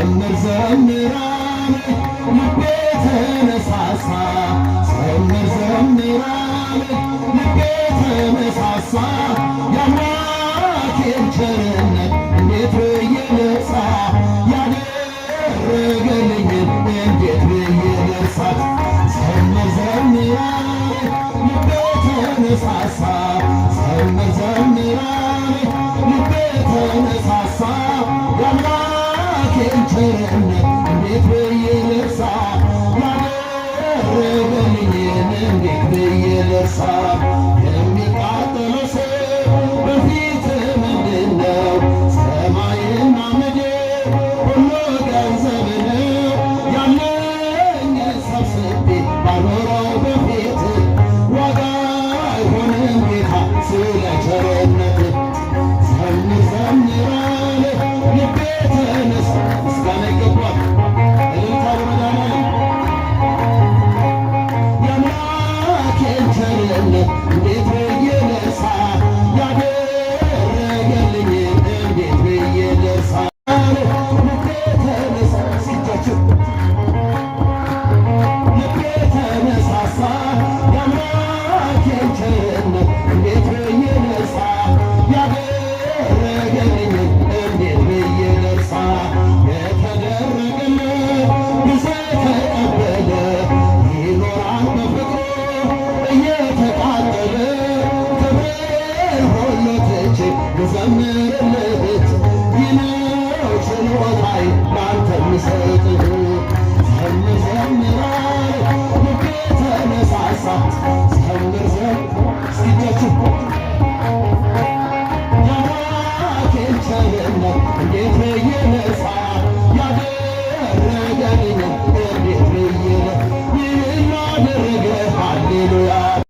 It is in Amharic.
ዘምር ዘምራን ልቤ ተነሳሳ ዘምር ዘምራን ልቤ ተነሳሳ የአምላኬን ቸርነት እንዴት ብዬ ልርሳ ያደረገልኝን እንዴት ብዬ ልርሳት ዘምር ዘምራን ልቤ ተነሳሳ ዘምር ዘምራን ልቤ ተነሳሳ የአምላኬን ቸርነት እንዴት ብዬ ልርሳ ያደረገልኝን እንዴት ብዬ ልርሳ የሚቃጠለው ሰው በፊት ምንድነው ሰማይና ምድር ሁሉ ገንዘብ ነው ያለኝን ሰብስቤ ባኖረው በፊት ዋጋ አይሆንም ጌታ ስለ ቸርነት ዘምር ዘምራን ልቤ ተነሳ ምስጋና ይገባል እልልታ ለመድኃኒዓለም የአምላኬን ቸርነት እንዴት ብዬ ልርሳ ያደረገልኝን እንዴት ብዬ ልርሳ ልቤ ተነሳ ሲጃችሁ ልቤ ተነሳሳ የአምላኬን ቸርነት እንዴት ብዬ ልርሳ ያደረገልኝን እንዴት ብዬ ልርሳ የተደረገለት ብዙ ተቀበለ ይኖራል በፍቅሩ እየተቃጠለ ክብሬን ሁሉ ትቼ ልዘምርለት ይህ ነው ችሎታዬ ላንተ የምሰጥህ ዘምር ዘምራን ልቤ ተነሳሳ ዘምር እስኪጃችሁ የአምላኬን ቸርነት እንዴት ብዬ ልርሳ